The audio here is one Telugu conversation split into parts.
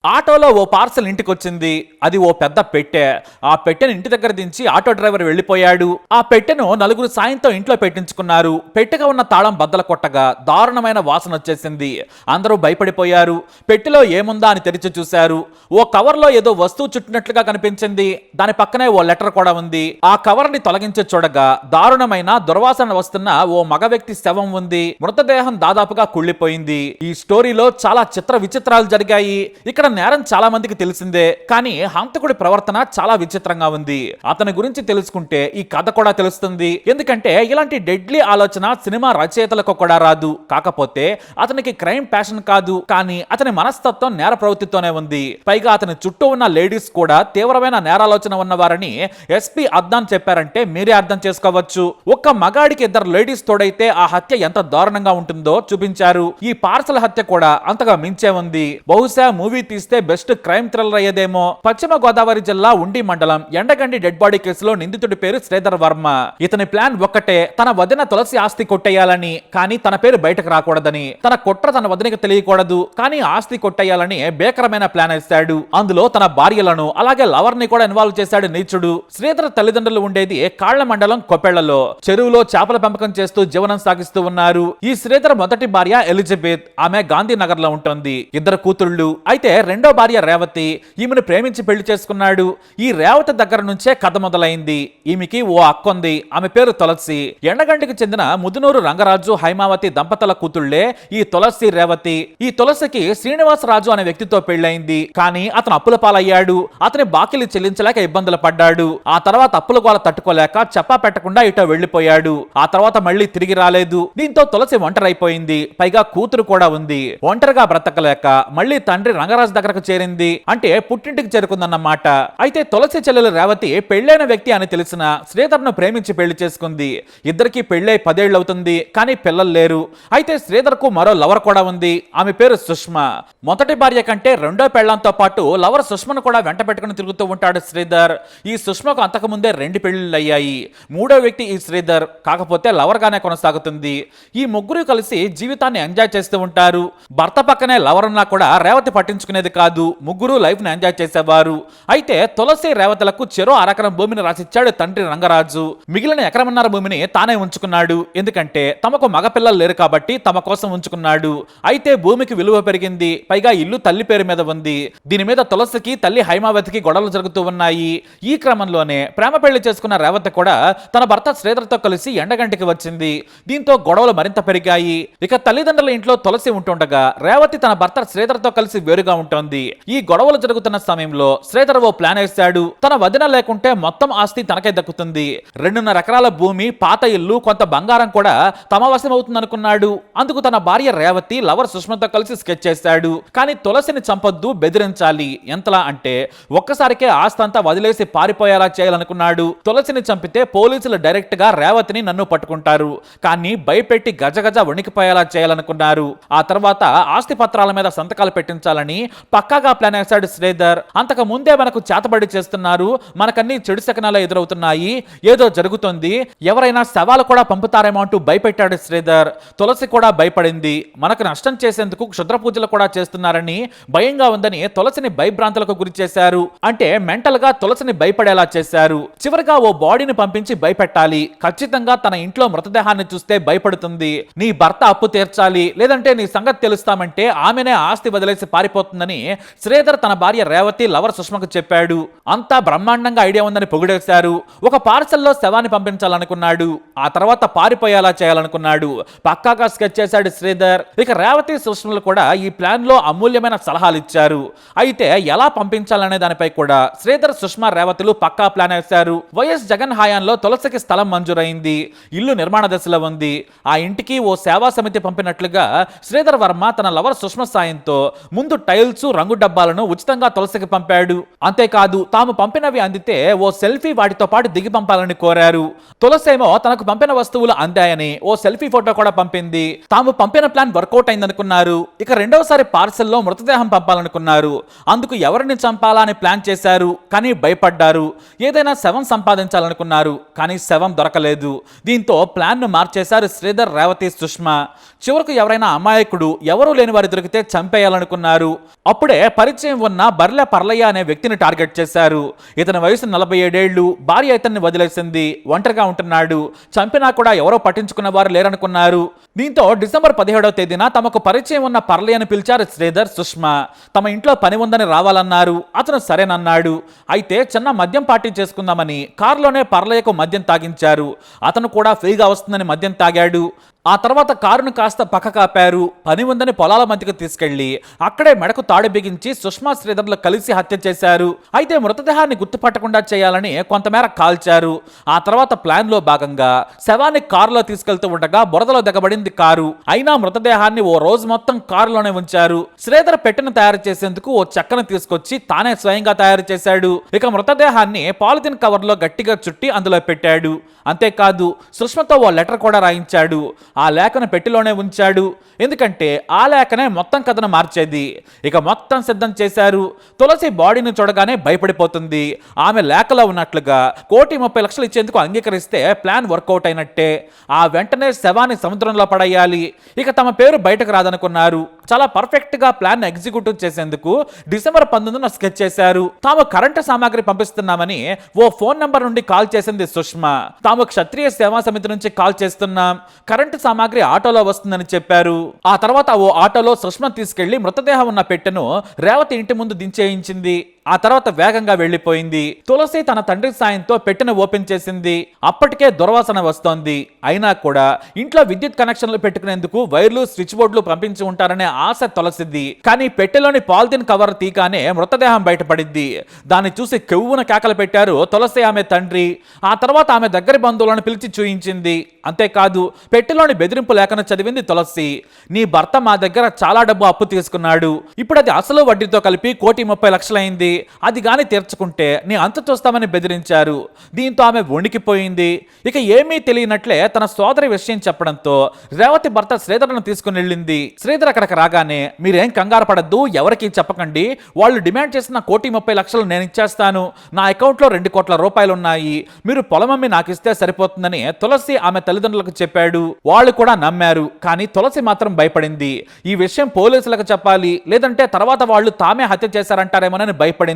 ఆటోలో ఓ పార్సల్ ఇంటికొచ్చింది. అది ఓ పెద్ద పెట్టె. ఆ పెట్టెను ఇంటి దగ్గర దించి ఆటో డ్రైవర్ వెళ్లిపోయాడు. ఆ పెట్టెను నలుగురు సాయంతో ఇంట్లో పెట్టించుకున్నారు. పెట్టెగా ఉన్న తాళం బద్దల కొట్టగా దారుణమైన వాసన వచ్చేసింది. అందరూ భయపడిపోయారు. పెట్టెలో ఏముందా అని తెరిచి చూశారు. ఓ కవర్లో ఏదో వస్తువు చుట్టినట్లుగా కనిపించింది. దాని పక్కనే ఓ లెటర్ కూడా ఉంది. ఆ కవర్ ని తొలగించి చూడగా దారుణమైన దుర్వాసన వస్తున్న ఓ మగ వ్యక్తి శవం ఉంది. మృతదేహం దాదాపుగా కుళ్ళిపోయింది. ఈ స్టోరీలో చాలా చిత్ర విచిత్రాలు జరిగాయి. ఇక్కడ నేరం చాలా మందికి తెలిసిందే, కానీ హంతకుడి ప్రవర్తన చాలా విచిత్రంగా ఉంది. అతని గురించి తెలుసుకుంటే ఈ కథ కూడా తెలుస్తుంది. ఎందుకంటే ఇలాంటి డెడ్లీ ఆలోచన సినిమా రచయితలకు కూడా రాదు. కాకపోతే అతనికి క్రైమ్ ప్యాషన్ కాదు, కానీ అతని మనస్తత్వం నేర ప్రవృత్తితోనే ఉంది. పైగా అతని చుట్టూ ఉన్న లేడీస్ కూడా తీవ్రమైన నేరాలోచన ఉన్నవారని ఎస్పీ అద్దాన్ చెప్పారంటే మీరే అర్థం చేసుకోవచ్చు. ఒక్క మగాడికి ఇద్దరు లేడీస్ తోడైతే ఆ హత్య ఎంత దారుణంగా ఉంటుందో చూపించారు. ఈ పార్సల్ హత్య కూడా అంతగా మించే ఉంది. బహుశా మూవీ తీస్తే బెస్ట్ క్రైమ్ థ్రిల్లర్ అయ్యేదేమో. పశ్చిమ గోదావరి జిల్లా ఉండి మండలం ఎండగండి డెడ్ బాడీ కేసులో నిందితుడి పేరు శ్రీధర్ వర్మ. ఇతని ప్లాన్ ఒక్కటే, తన వదిన తులసి ఆస్తి కొట్టేయాలని, కానీ తన పేరు బయటకు రాకూడదని. తన కుట్ర తన వదినకి తెలియకూడదు, కానీ ఆస్తి కొట్టేయాలని భీకరమైన ప్లాన్ వేశాడు. అందులో తన భార్యలను అలాగే లవర్ ని కూడా ఇన్వాల్వ్ చేశాడు నీచుడు. శ్రీధర్ తల్లిదండ్రులు ఉండేది కాళ్ల మండలం కొప్పెళ్లలో. చెరువులో చేపల పెంపకం చేస్తూ జీవనం సాగిస్తూ ఉన్నారు. ఈ శ్రీధర్ మొదటి భార్య ఎలిజబెత్, ఆమె గాంధీనగర్ లో ఉంటుంది. ఇద్దరు కూతుళ్లు. అయితే రెండో భార్య రేవతి, ఈమెను ప్రేమించి పెళ్లి చేసుకున్నాడు. ఈ రేవతి దగ్గర నుంచే కథ మొదలైంది. ఈమెకి ఓ అక్కొంది, ఆమె పేరు తులసి. ఎండగంటికి చెందిన ముదునూరు రంగరాజు హైమావతి దంపతుల కూతుళ్లే ఈ తులసి రేవతి. ఈ తులసికి శ్రీనివాసరాజు అనే వ్యక్తితో పెళ్లైంది, కానీ అతను అప్పుల పాలయ్యాడు. అతని బాకీలు చెల్లించలేక ఇబ్బందులు పడ్డాడు. ఆ తర్వాత అప్పుల గోల తట్టుకోలేక చెప్పా పెట్టకుండా ఇటో వెళ్లిపోయాడు. ఆ తర్వాత మళ్లీ తిరిగి రాలేదు. దీంతో తులసి ఒంటరైపోయింది. పైగా కూతురు కూడా ఉంది. ఒంటరిగా బ్రతకలేక మళ్లీ తండ్రి రంగరాజు దగ్గరకు చేరింది. అంటే పుట్టింటికి చేరుకుందన్నమాట. అయితే తులసి చెల్లెలు రేవతి పెళ్లైన వ్యక్తి అని తెలిసిన శ్రీధర్ ను ప్రేమించి పెళ్లి చేసుకుంది. ఇద్దరికి పెళ్లై 10 ఏళ్లు అవుతుంది, కానీ పిల్లలు లేరు. అయితే శ్రీధర్ కు మరో లవర్ కూడా ఉంది. ఆమె పేరు సుష్మా. మొదటి భార్య కంటే రెండో పెళ్లంతో పాటు లవర్ సుష్మను కూడా వెంట పెట్టుకుని తిరుగుతూ ఉంటాడు శ్రీధర్. ఈ సుష్మకు అంతకుముందే 2 పెళ్లిళ్ళు అయ్యాయి. మూడో వ్యక్తి ఈ శ్రీధర్, కాకపోతే లవర్ గానే కొనసాగుతుంది. ఈ ముగ్గురు కలిసి జీవితాన్ని ఎంజాయ్ చేస్తూ ఉంటారు. భర్త పక్కనే లవర్ ఉన్నా కూడా రేవతి పట్టించుకునేది కాదు. ముగ్గురు లైఫ్ ని ఎంజాయ్ చేసేవారు. అయితే తులసి రేవతులకు చెరో అరెకరం భూమిని రాసిచ్చాడు తండ్రి రంగరాజు. మిగిలిన ఎకరమన్నర భూమిని తానే ఉంచుకున్నాడు. ఎందుకంటే తమకు మగపిల్లలు లేరు కాబట్టి తమ కోసం ఉంచుకున్నాడు. అయితే భూమికి విలువ పెరిగింది. పైగా ఇల్లు తల్లి పేరు మీద ఉంది. దీని మీద తులసికి తల్లి హైమావతికి గొడవలు జరుగుతూ ఉన్నాయి. ఈ క్రమంలోనే ప్రేమ పెళ్లి చేసుకున్న రేవతి కూడా తన భర్త శ్రీధర్తో కలిసి ఎండగంటికి వచ్చింది. దీంతో గొడవలు మరింత పెరిగాయి. ఇక తల్లిదండ్రుల ఇంట్లో తులసి ఉంటుండగా రేవతి తన భర్త శ్రీధర్తో కలిసి వేరుగా ఉంటుంది. ఈ గొడవలు జరుగుతున్న సమయంలో శ్రీధర్ ఓ ప్లాన్ వేశాడు. తన వదిన లేకుంటే మొత్తం ఆస్తి తనకే దక్కుతుంది. 2.5 ఎకరాల భూమి, పాత ఇల్లు, కొంత బంగారం కూడా తమ వశం అవుతుంది అనుకున్నాడు. అందుకు తన భార్య రేవతి లవర్ సుష్మతో కలిసి స్కెచ్ చేశాడు. కానీ తులసిని చంపొద్దు, బెదిరించాలి. ఎంతలా అంటే ఒక్కసారికే ఆస్తి అంతా వదిలేసి పారిపోయేలా చేయాలనుకున్నాడు. తులసిని చంపితే పోలీసులు డైరెక్ట్ గా రేవతిని నన్ను పట్టుకుంటారు, కానీ భయపెట్టి గజగజ వణికిపోయేలా చేయాలనుకున్నారు. ఆ తర్వాత ఆస్తి పత్రాల మీద సంతకాలు పెట్టించాలని పక్కాగా ప్లాన్ వేశాడు శ్రీధర్. అంతకు ముందే మనకు చేతబడి చేస్తున్నారు, మనకన్నీ చెడు శకనాలు ఎదురవుతున్నాయి, ఏదో జరుగుతుంది, ఎవరైనా శవాలు కూడా పంపుతారేమో అంటూ భయపెట్టాడు శ్రీధర్. తులసి కూడా భయపడింది. మనకు నష్టం చేసేందుకు క్షుద్ర పూజలు కూడా చేస్తున్నారని భయంగా ఉందని తులసిని భయభ్రాంతులకు గురి చేశారు. అంటే మెంటల్ గా తులసిని భయపడేలా చేశారు. చివరిగా ఓ బాడీని పంపించి భయపెట్టాలి. ఖచ్చితంగా తన ఇంట్లో మృతదేహాన్ని చూస్తే భయపడుతుంది. నీ భర్త అప్పు తీర్చాలి, లేదంటే నీ సంగతి తెలుస్తామంటే ఆమెనే ఆస్తి వదిలేసి పారిపోతుందని శ్రీధర్ తన భార్య రేవతి లవర్ సుష్మకు చెప్పాడు. అంతా బ్రహ్మాండంగా ఐడియా ఉందని పొగిడేశారు. ఒక పార్సల్లో శవాన్ని పంపించాలనుకున్నాడు. ఆ తర్వాత పారిపోయేలా చేయాలనుకున్నాడు. పక్కాగా స్కెచ్ చేశాడు శ్రీధర్. ఇక రేవతి సుష్మలు కూడా ఈ ప్లాన్ లో అమూల్యమైన సలహాలు ఇచ్చారు. అయితే ఎలా పంపించాలనే దానిపై కూడా శ్రీధర్, సుష్మా, రేవతులు పక్కా ప్లాన్ వేశారు. వైఎస్ జగన్ హయాంలో తులసికి స్థలం మంజూరైంది. ఇల్లు నిర్మాణ దశలో ఉంది. ఆ ఇంటికి ఓ సేవా సమితి పంపినట్లుగా శ్రీధర్ వర్మ తన లవర్ సుష్మ సాయంతో ముందు టైల్స్, రంగు డబ్బాలను ఉచితంగా తులసికి పంపాడు. అంతేకాదు తాము పంపినవి అందితే ఓ సెల్ఫీ వాటితో పాటు దిగి పంపాలని కోరారు. తులసేమో తనకు పంపిన వస్తువులు అందాయని ఓ సెల్ఫీ ఫోటో కూడా పంపింది. తాము పంపిన ప్లాన్ వర్కౌట్ అయిందనుకున్నారు. ఇక రెండవసారి పార్సల్లో మృతదేహం పంపాలనుకున్నారు. అందుకు ఎవరిని చంపాలా అని ప్లాన్ చేశారు, కానీ భయపడ్డారు. ఏదైనా శవం సంపాదించాలనుకున్నారు, కానీ శవం దొరకలేదు. దీంతో ప్లాన్ ను మార్చేశారు శ్రీధర్, రేవతి, సుష్మా. చివరకు ఎవరైనా అమాయకుడు, ఎవరూ లేని వారి దొరికితే చంపేయాలనుకున్నారు. అప్పుడే పరిచయం ఉన్న బర్లె పర్లయ్య అనే వ్యక్తిని టార్గెట్ చేశారు. ఇతని వయసు 47 ఏళ్లు. భార్య ఇతన్ని వదిలేసింది. ఒంటరిగా ఉంటున్నాడు. చంపినా కూడా ఎవరో పట్టించుకున్న వారు లేరనుకున్నారు. దీంతో డిసెంబర్ 17వ తేదీన తమకు పరిచయం ఉన్న పర్లయ్యను పిలిచారు శ్రీధర్, సుష్మా. తమ ఇంట్లో పని ఉందని రావాలన్నారు. అతను సరేనన్నాడు. అయితే చిన్న మద్యం పార్టీ చేసుకుందామని కారులోనే పర్లయ్యకు మద్యం తాగించారు. అతను కూడా ఫ్రీగా వస్తుందని మద్యం తాగాడు. ఆ తర్వాత కారును కాస్త పక్క కాపారు. పని ఉందని పొలాల మధ్యకు తీసుకెళ్లి అక్కడే మెడకు తాడు బిగించి సుష్మా శ్రీధర్లు కలిసి హత్య చేశారు. అయితే మృతదేహాన్ని గుర్తుపట్టకుండా చేయాలని కొంతమేర కాల్చారు. ఆ తర్వాత ప్లాన్ లో భాగంగా శవాన్ని కారులో తీసుకెళ్తూ ఉండగా బురదలో దిగబడింది కారు. అయినా మృతదేహాన్ని ఓ రోజు మొత్తం కారులోనే ఉంచారు. శ్రీధర్ పెట్టెను తయారు చేసేందుకు ఓ చెక్కను తీసుకొచ్చి తానే స్వయంగా తయారు చేశాడు. ఇక మృతదేహాన్ని పాలిథిన్ కవర్ లో గట్టిగా చుట్టి అందులో పెట్టాడు. అంతేకాదు సుష్మతో ఓ లెటర్ కూడా రాయించాడు. ఆ లేఖను పెట్టెలోనే ఉంచాడు. ఎందుకంటే ఆ లేఖనే మొత్తం కథను మార్చేది. ఇక మొత్తం సిద్ధం చేశారు. తులసి బాడీని చూడగానే భయపడిపోతుంది. ఆమె లేఖలో ఉన్నట్లుగా 1,30,00,000 ఇచ్చేందుకు అంగీకరిస్తే ప్లాన్ వర్కౌట్ అయినట్టే. ఆ వెంటనే శవాన్ని సముద్రంలో పడేయాలి. ఇక తమ పేరు బయటకు రాదనుకున్నారు. చాలా పర్ఫెక్ట్ గా ప్లాన్ ఎగ్జిక్యూటివ్ చేసేందుకు డిసెంబర్ 19న స్కెచ్ చేశారు. తాము కరెంటు సామాగ్రి పంపిస్తున్నామని ఓ ఫోన్ నంబర్ నుండి కాల్ చేసింది సుష్మా. తాము క్షత్రియ సేవా సమితి నుంచి కాల్ చేస్తున్నాం, కరెంటు సామాగ్రి ఆటోలో వస్తుందని చెప్పారు. ఆ తర్వాత ఓ ఆటోలో సుష్మా తీసుకెళ్లి మృతదేహం ఉన్న పెట్టెను రేవతి ఇంటి ముందు దించేయించింది. ఆ తర్వాత వేగంగా వెళ్లిపోయింది. తులసి తన తండ్రి సాయంతో పెట్టెను ఓపెన్ చేసింది. అప్పటికే దుర్వాసన వస్తోంది. అయినా కూడా ఇంట్లో విద్యుత్ కనెక్షన్లు పెట్టుకునేందుకు వైర్లు, స్విచ్ బోర్డులు పంపించి ఉంటారనే ఆశ తులసిది. కానీ పెట్టెలోని పాలిథిన్ కవర్ తీగానే మృతదేహం బయటపడింది. దాన్ని చూసి కెవ్వున కేకలు పెట్టారు తులసి, ఆమె తండ్రి. ఆ తర్వాత ఆమె దగ్గరి బంధువులను పిలిచి చూయించింది. అంతేకాదు పెట్టెలోని బెదిరింపు లేఖను చదివింది తులసి. నీ భర్త మా దగ్గర చాలా డబ్బు అప్పు తీసుకున్నాడు. ఇప్పుడు అది అసలు వడ్డీతో కలిపి 1,30,00,000 అయింది. అది గాని తీర్చుకుంటే నీ అంత చూస్తామని బెదిరించారు. దీంతో ఆమె వణికిపోయింది. ఇక ఏమీ తెలియనట్లే తన సోదరి విషయం చెప్పడంతో రేవతి భర్త శ్రీధర్ను తీసుకుని వెళ్ళింది. శ్రీధర్ అక్కడికి రాగానే మీరేం కంగారు పడద్దు, ఎవరికి చెప్పకండి. వాళ్ళు డిమాండ్ చేసిన 1,30,00,000 నేను ఇచ్చేస్తాను. నా అకౌంట్లో 2 కోట్ల రూపాయలు ఉన్నాయి. మీరు పొలమమ్మి నాకు ఇస్తే సరిపోతుందని తులసి ఆమె తల్లిదండ్రులకు చెప్పాడు. వాళ్ళు కూడా నమ్మారు. కానీ తులసి మాత్రం భయపడింది. ఈ విషయం పోలీసులకు చెప్పాలి, లేదంటే తర్వాత వాళ్ళు తామే హత్య చేశారంటారేమోనని భయపడింది.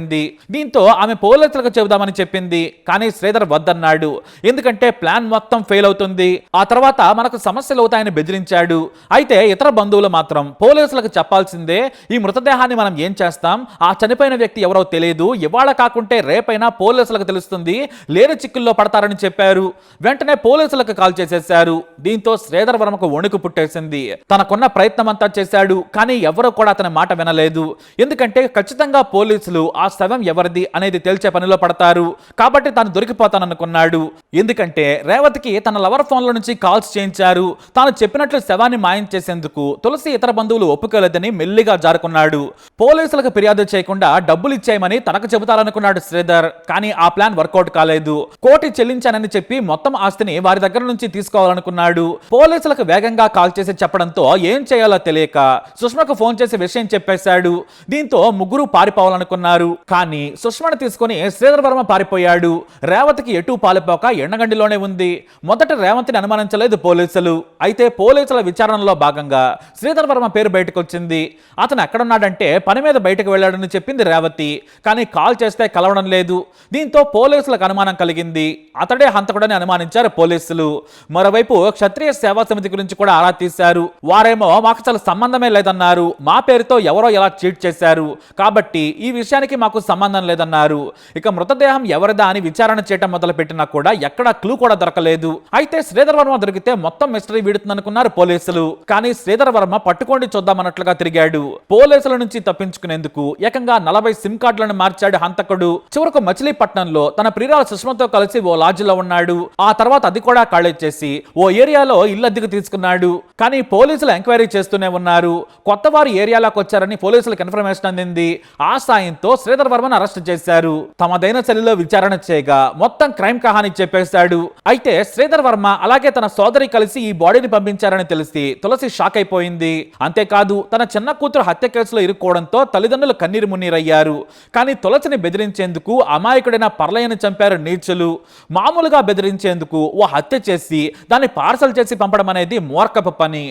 దీంతో ఆమె పోలీసులకు చెబుదామని చెప్పింది. కానీ శ్రీధర్ వద్దన్నాడు. ఎందుకంటే ప్లాన్ మొత్తం ఫెయిల్ అవుతుంది. ఆ తర్వాత మనకు సమస్యలు అవుతాయని బెదిరించాడు. అయితే ఇతర బంధువులు మాత్రం పోలీసులకు చెప్పాల్సిందే. ఈ మృతదేహాన్ని మనం ఏం చేస్తాం, ఆ చనిపోయిన వ్యక్తి ఎవరో తెలియదు, ఇవాళ కాకుంటే రేపైనా పోలీసులకు తెలుస్తుంది, లేని చిక్కుల్లో పడతారని చెప్పారు. వెంటనే పోలీసులకు కాల్ చేసేశారు. దీంతో శ్రీధర్ వర్మకు వణుకు పుట్టేసింది. తనకున్న ప్రయత్నం అంతా చేశాడు. కానీ ఎవరూ కూడా అతని మాట వినలేదు. ఎందుకంటే ఖచ్చితంగా పోలీసులు ఆ శవం ఎవరిది అనేది తేల్చే పనిలో పడతారు. కాబట్టి తాను దొరికిపోతాననుకున్నాడు. ఎందుకంటే రేవతికి తన లవర్ ఫోన్ల నుంచి కాల్స్ చేయించారు. తాను చెప్పినట్లు శవాన్ని మాయం చేసేందుకు తులసి ఇతర బంధువులు ఒప్పుకోలేదని మెల్లిగా జారుకున్నాడు. పోలీసులకు ఫిర్యాదు చేయకుండా డబ్బులు ఇచ్చేయమని తనకు చెబుతారనుకున్నాడు శ్రీధర్. కానీ ఆ ప్లాన్ వర్కౌట్ కాలేదు. 1,00,00,000 చెల్లించానని చెప్పి మొత్తం ఆస్తిని వారి దగ్గర నుంచి తీసుకోవాలనుకున్నాడు. పోలీసులకు వేగంగా కాల్ చేసి చెప్పడంతో ఏం చేయాలో తెలియక సుష్మకు ఫోన్ చేసి విషయం చెప్పేశాడు. దీంతో ముగ్గురు పారిపోవాలనుకున్నారు. కానీ సుష్మను తీసుకుని శ్రీధర్ వర్మ పారిపోయాడు. రేవతికి ఎటూ పారిపోక ఎండగండిలోనే ఉంది. మొదట రేవతిని అనుమానించలేదు పోలీసులు. అయితే పోలీసుల విచారణలో భాగంగా శ్రీధర్ వర్మ పేరు బయటకు వచ్చింది. అతను ఎక్కడున్నాడంటే పని మీద బయటకు వెళ్ళాడని చెప్పింది రేవతి. కానీ కాల్ చేస్తే కలవడం లేదు. దీంతో పోలీసులకు అనుమానం కలిగింది. అతడే హంతకుడని అనుమానించారు పోలీసులు. మరోవైపు క్షత్రియ సేవా సమితి గురించి కూడా ఆరా తీశారు. వారేమో మాకు అసలు సంబంధమే లేదన్నారు. మా పేరుతో ఎవరో ఎలా చీట్ చేశారు, కాబట్టి ఈ విషయానికి మాకు సంబంధం లేదన్నారు. ఇక మృతదేహం ఎవరిదా అని విచారణ చేయడం మొదలు పెట్టినా కూడా ఎక్కడా క్లూ కూడా దొరకలేదు. అయితే శ్రీధర్ వర్మ దొరికితే మొత్తం మిస్టరీ వీడుతుందనుకున్నారు పోలీసులు. కానీ శ్రీధర్ వర్మ పట్టుకోండి చూద్దామన్నట్లుగా తిరిగాడు. పోలీసుల నుంచి తప్పించుకునేందుకు ఏకంగా 40 సిమ్ కార్డులను మార్చాడు హంతకుడు. చివరకు మచిలీపట్నంలో తన ప్రియురాలు సుష్మతో కలిసి ఓ లాడ్జిలో ఉన్నాడు. ఆ తర్వాత అది కూడా ఖాళీ చేసి ఓ ఏరియాలో ఇల్లు అద్దెకు తీసుకున్నాడు. కానీ పోలీసులు ఎంక్వైరీ చేస్తూనే ఉన్నారు. కొత్త వారు ఏరియాలోకి వచ్చారని పోలీసులకు ఇన్ఫర్మేషన్ అందింది. ఆ సాయంతో శ్రీధర్ వర్మను అరెస్ట్ చేశారు. తమదైన శైలిలో విచారణ చేయగా మొత్తం క్రైమ్ కహాని చెప్పేశాడు. అయితే శ్రీధర్ వర్మ అలాగే తన సోదరి కలిసి ఈ బాడీని పంపించారని తెలిసి తులసి షాక్ అయిపోయింది. అంతేకాదు తన చిన్న కూతురు హత్య కేసులో ఇరుక్కోవడంతో తల్లిదండ్రులు కన్నీరు మున్నీరయ్యారు. కానీ తులసిని బెదిరించేందుకు అమాయకుడైన పర్లయ్యని చంపారు నీచులు. మామూలుగా బెదిరించేందుకు ఓ హత్య చేసి దాన్ని పార్సల్ చేసి పంపడం అనేది మూర్ఖపు పని.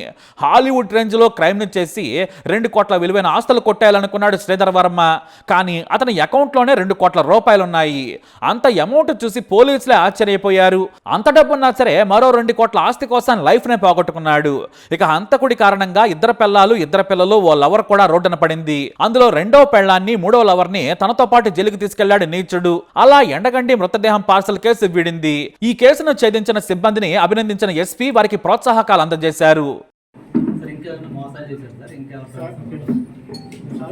హాలీవుడ్ రేంజ్ లో క్రైమ్ ని చేసి 2 కోట్ల విలువైన ఆస్తులు కొట్టేయాలనుకున్నాడు శ్రీధర్ వర్మ. కానీ అతని అకౌంట్ లోనే 2 కోట్ల రూపాయలు ఉన్నాయి. అంత అమౌంట్ చూసి పోలీసులే ఆశ్చర్యపోయారు. అంత డబ్బున్నా సరే మరో 2 కోట్ల ఆస్తి కోసం లైఫ్ నే పోగొట్టుకున్నాడు. ఇక హంతకుడి కారణంగా 2 పిల్లలు ఓ లవర్ కూడా రోడ్డున పడింది. అందులో 2వ పెళ్లాన్ని 3వ లవర్ ని తనతో పాటు జైలుకి తీసుకెళ్లాడు నీచుడు. అలా ఎండగండి మృతదేహం పార్సల్ కేసు వీడింది. ఈ కేసును ఛేదించిన సిబ్బందిని అభినందించిన ఎస్పీ వారికి ప్రోత్సాహకాలు అందజేశారు.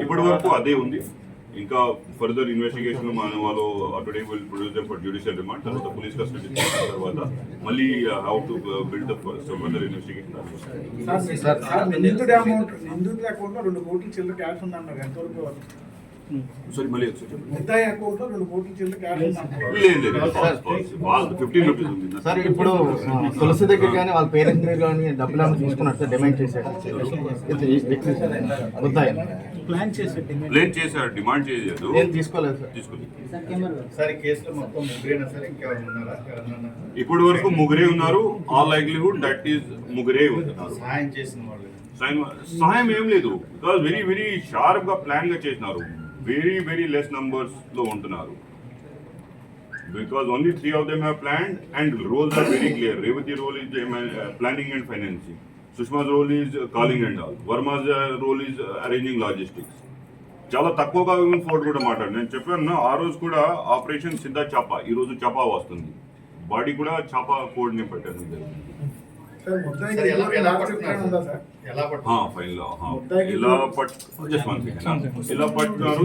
ఇప్పటి వరకు అదే ఉంది. ఇంకా ఫర్దర్ ఇన్వెస్టిగేషన్ మన వాళ్ళు today will produce them for judicial remand. తర్వాత పోలీస్ కస్టడీ తీసుకున్న తర్వాత మళ్ళీ how to build up further investigation. నిందితుడి అకౌంట్ లో 2 కోట్ల చిల్లర క్యాష్ ఉందన్నారు. ఎంతవరకు సారీ మళ్ళీ ముద్దాయి అకౌంట్ లో 2 కోట్ల చిల్లర క్యాష్ ఉందన్నారు. లేదు 15 రూపీస్ ఉంది సార్. ఇప్పుడు తులసి దగ్గర కానీ వాళ్ళ పేరెంట్స్ దగ్గర కానీ డబ్బులు తీసుకున్నట్టు డిమాండ్ చేశారు. ప్లాన్ చేశారు, డిమాండ్ చేయలేదు. నేను తీసుకోలేదు సార్. తీసుకోలేదు సార్. కేసులో మొత్తం ముగ్గురేనా సార్? ఇంకెవరు ఉన్నారా? ఇప్పటి వరకు ముగ్గురే ఉన్నారు. ఆల్ లైక్లీహుడ్ దట్ ఈస్ ముగ్గురే ఉన్నారు. సహాయం చేసిన వాళ్ళు సహాయం ఏం లేదు. బికాస్ వెరీ వెరీ షార్ప్ గా ప్లాన్ గా చేసినారు. వెరీ లెస్ నంబర్స్ లో ఉంటున్నారు. Because only 3 of them have planned and roles are very clear. Revati role is planning and financing. Sushma's role is calling and all. Verma's role is arranging logistics. చాలా తక్కువగా ఈవెన్ ఫోర్ట్ కూడా మాట్లాడు. నేను చెప్పాను ఆ రోజు కూడా ఆపరేషన్ సిద్ధా చాపా, ఈ రోజు చాపా వస్తుంది. బాడీ కూడా చాపా కోడ్ ని పెట్టాను. ఇలా పట్టున్నారు.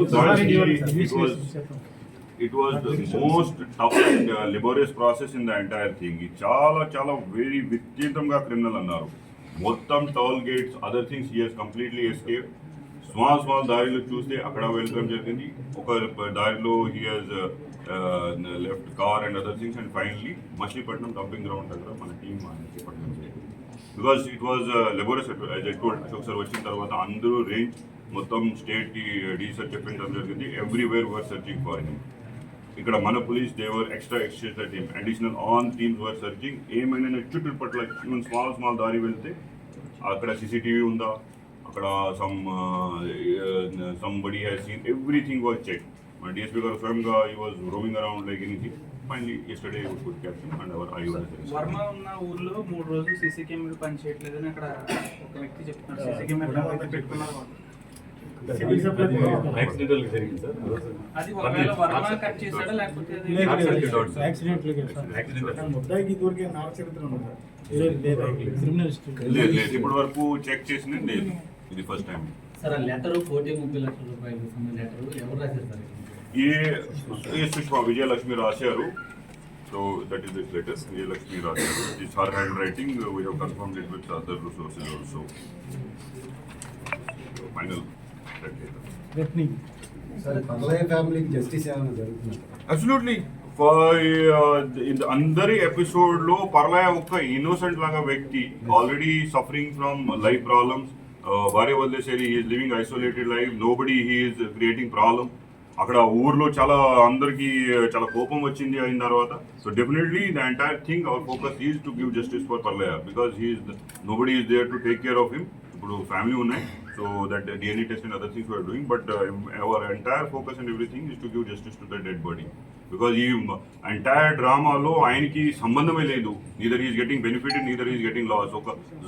It was the most tough and laborious process in the entire thing. చాలా very విచిత్రంగా క్రిమినల్ అన్నారు. మొత్తం toll gates other things he has completely escape. Small దారిలో చూస్తే అక్కడ వెళ్ళడం జరిగింది. ఒక దారిలో he has left car and other things. And finally Machilipatnam dumping ground దగ్గర మన టీం పట్టడం జరిగింది. Because it was laborious. As I told ఒకసారి వచ్చిన తర్వాత అందరూ రేంజ్ మొత్తం స్టేట్ కి డీసర్ చెప్పడం జరిగింది. Everywhere were searching for him. ఇక్కడ మన police they were extra team additional on teams were searching. ఏమైనా చుట్టుపట్ల స్మాల్ దారి వెళ్తే అక్కడ సీసీటీవీ ఉందా, అక్కడ somebody has seen, everything was checked. My DSP గారు స్వయంగా he was roaming around like anything. Finally yesterday we could catch him and our IO has arrested. Varma ఉన్న ఊర్లో 3 రోజులు సీసీ కెమెరా పని చేయట్లేదని అక్కడ ఒక వ్యక్తి చెప్తున్నారు. సీసీ కెమెరా పెట్టుకున్నారు. అది ఒకవేళ వర్మ కట్ చేశాడా లేకపోతే లేదు ఇప్పటి వరకు చెక్ చేసిన లేదు. ఇది ఫస్ట్ టైం. సార్ లెటర్ 30 లక్షల రూపాయలు లెటర్ ఎవరు రాశారు సార్? ఏ సుష్మా విజయలక్ష్మి రాశారు. So that is this letter. Vijayalakshmi రాశారు. It's her hand writing. We have confirmed it with other resources also. Final absolutely. అందరి ఎపిసోడ్ లో పర్లయ ఒక ఇన్నోసెంట్ లాగా వ్యక్తి, already suffering from life problems. భార్య వదిలేసేది, he's living isolated life. Nobody he's creating problem. అక్కడ ఊర్లో అందరికి చాలా కోపం వచ్చింది అయిన తర్వాత. So definitely the entire thing our focus is to give justice for Parlaya. Because nobody is there to take care of him. ఇప్పుడు ఫ్యామిలీ ఉన్నాయి. So that DNA test and other things we are doing, but our entire focus and everything is to give justice to the dead body. Because ఈ entire drama లో ఆయనకి సంబంధమే లేదు. Neither he is getting benefited, neither he is getting loss.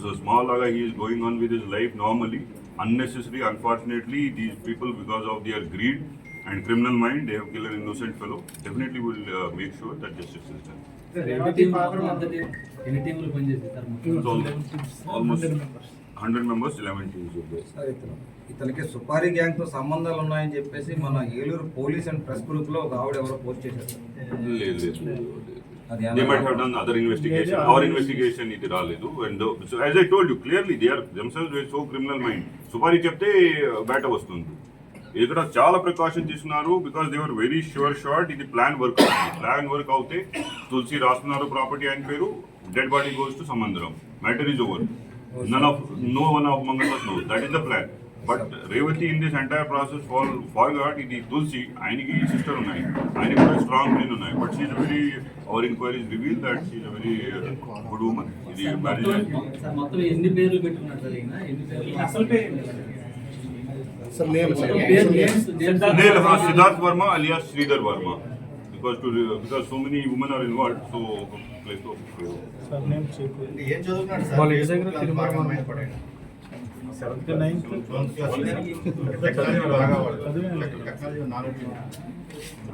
So small laga he is going on with his life normally. Unnecessary, unfortunately, these people, because of their greed and criminal mind, they have killed an innocent fellow. Definitely will make sure that justice is done. ఎన్ని టీంలు పనిచేస్తారు? Almost 100 members, 11 teams will be. ఇతనికి సుపారీ గ్యాంగ్ తో సంబంధాలు ఉన్నాయని చెప్పేసి మన Eluru police and press group లో ఒక ఆవిడ ఎవరో పోస్ట్ చేశారు. They might have done other investigation. Our investigation ఇది రాలేదు. And so as I told you clearly, they are themselves with so criminal mind. Supari చెప్తే బయట వస్తుంది. ఇక్కడ చాలా ప్రికాషన్ తీసుకున్నారు because they were very short ఇది ప్లాన్ వర్క్ అవుతే తులసి రాస్తున్నారు ప్రాపర్టీ ఆయన పేరు, డెడ్ బాడీ గోస్ టు సమంద్రం, matter is over. No one of among us knows. That is the plan. But Revati in this entire process forgot ఇది తులసి ఆయనకి సిస్టర్ ఉన్నాయి, ఆయనకి కూడా స్ట్రాంగ్ బ్రెయిన్ ఉన్నాయి. But she's very, our enquiries reveal that she's very good women. ఇది మ్యారేజ్ సార్ మొత్తం ఎన్ని పేర్లు పెట్టుకున్నారు సార్ ఈయన? ఎన్ని పేర్లు? అసలు పేరు సార్ నేమ్ సార్ పేరు Siddharth Varma alias Sridhar Varma. Because so many women are involved, so place to ఏం చదువుతున్నాడు సార్? వాళ్ళ ఏజ్ దగ్గర Facebook తిరుమల బాగా పడాడు. 7th 9th టెక్నాలజీ బాగా వాడతాడు. టెక్నాలజీ నాలెడ్జ్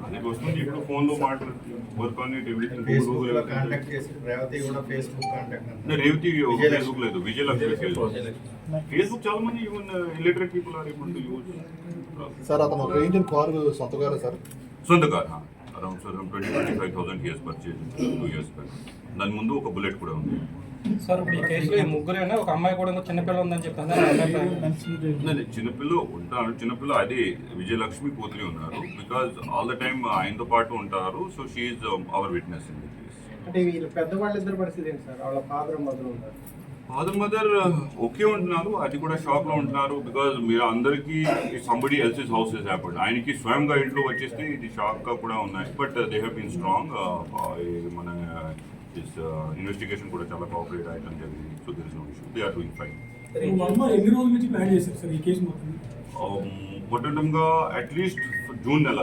అది వస్తుంది. ఇప్పుడు ఫోన్ లో మాట్లాడు work on it everything. Facebook లో కాంటాక్ట్ చేసి రేవతి కూడా ఫేస్బుక్ కాంటాక్ట్ రేవతి ఫేస్బుక్ లేదు, విజయలక్ష్మి ఫేస్బుక్ చాలా మంది even illiterate people are able to use. Sir అతను రేంజ్ కారు సొంతగారు సార్? సొంత car, around 20,000 he has purchased 2 years back. దాని ముందు ఒక బుల్లెట్ కూడా ఉంది. సార్ ఇప్పుడు ఈ కేసులో ఈ ముగ్గురేనా, ఒక అమ్మాయి కూడా ఉందో, చిన్నపిల్ల ఉందని చెప్పాను చిన్నపిల్ల ఉంటారు. చిన్నపిల్ల అదే విజయలక్ష్మి కూతురి ఉన్నారు. బికాజ్ ఆల్ ద టైమ్ ఆయనతో పాటు ఉంటారు. So she's our witness in the case. అంటే వీళ్ళు పెద్దవాళ్ళిద్దరు పరిస్థితి ఏంటి సార్? వాళ్ళ ఫాదర్ మదర్ ఉన్నారు. ఫాదర్ మదర్ ఓకే ఉంటున్నారు, అది కూడా షాక్ లో ఉంటున్నారు. బికాజ్ మీరు అందరికీ somebody else's house is happened. ఆయనకి స్వయంగా ఇంట్లో వచ్చేస్తే ఇది షాక్ గా కూడా ఉన్నాయి. But they have been strong. మన ఇన్వెస్టిగేషన్ కూడా చాలా కోఆపరేట్ అయ్యడం జరిగింది. So there is no issue, they are doing fine. ఎన్ని రోజుల నుంచి ప్లాన్ చేశారు సార్ ఈ కేసు మొత్తం? మొట్టమొదటిగా అట్లీస్ట్ జూన్ నెల